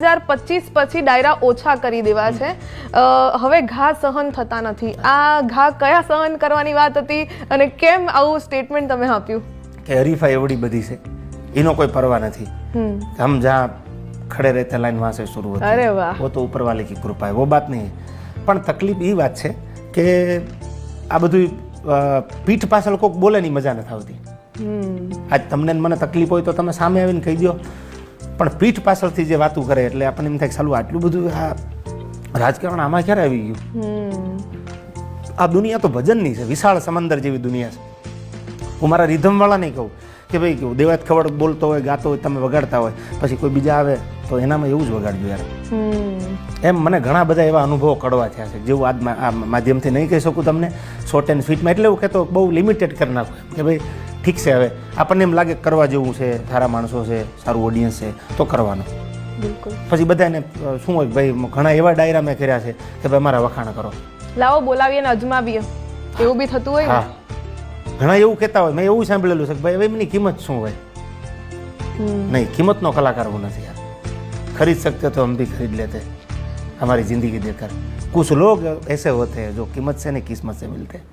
2025 પછી ડાયરા ઓછા કરી દેવા છે. હવે ઘા સહન થતા નથી. આ ઘા કયા સહન કરવાની વાત હતી અને કેમ આવું સ્ટેટમેન્ટ તમે આપ્યું? કે હરીફાઈ એવડી બધી છે, એનો કોઈ પરવા નથી. हम जहाँ खड़े रहते लाइन वहाँ से शुरू होती है. अरे वाह, वो तो ऊपर वाले की कृपा है, वो बात नहीं है. પણ તકલીફ એ વાત છે કે આ બધું પીઠ પાછળ કોઈક બોલે ની મજા નથી આવતી. આજ તમને મને તકલીફ હોય તો તમે સામે આવીને કહી દો, પણ પીઠ પાછળથી જે વાતું કરે એટલે આપણને એમ થાય ચાલુ આટલું બધું આ રાજકારણ આમાં ક્યારે આવી ગયું? આ દુનિયા તો ભજનની છે, વિશાળ સમંદર જેવી દુનિયા છે. હું મારા રિધમવાળા નહીં કહું કે ભાઈ કેવું દેવાત ખવડ બોલતો હોય, ગાતો હોય, તમે વગાડતા હોય, પછી કોઈ બીજા આવે તો એનામાં એવું જ વગાડજો યાર. એમ મને ઘણા બધા એવા અનુભવો કડવા થયા છે, જેવું આ માધ્યમથી નહીં કહી શકું તમને શોર્ટ એન્ડ સ્વીટમાં. એટલે એવું કહેતો બહુ લિમિટેડ કરી નાખું કે ભાઈ ઠીક છે, હવે આપણને એમ લાગે કરવા જેવું છે, સારા માણસો છે, સારું ઓડિયન્સ છે તો કરવાનું. પછી બધાને શું હોય ભાઈ, ઘણા એવા ડાયરા મેં કર્યા છે કે ભાઈ અમારા વખાણ કરો, લાવો બોલાવીએ ને અજમાવીએ, એવું બી થતું હોય. હા, ઘણા એવું કહેતા હોય. મેં એવું સાંભળેલું છે કે ભાઈ હવે એમની કિંમત શું હોય? નહીં, કિંમતનો કલાકાર હું નથી યાર. खरीद सकते तो हम भी खरीद लेते, हमारी जिंदगी देकर. कुछ लोग ऐसे होते हैं जो कीमत से नहीं किस्मत से मिलते हैं.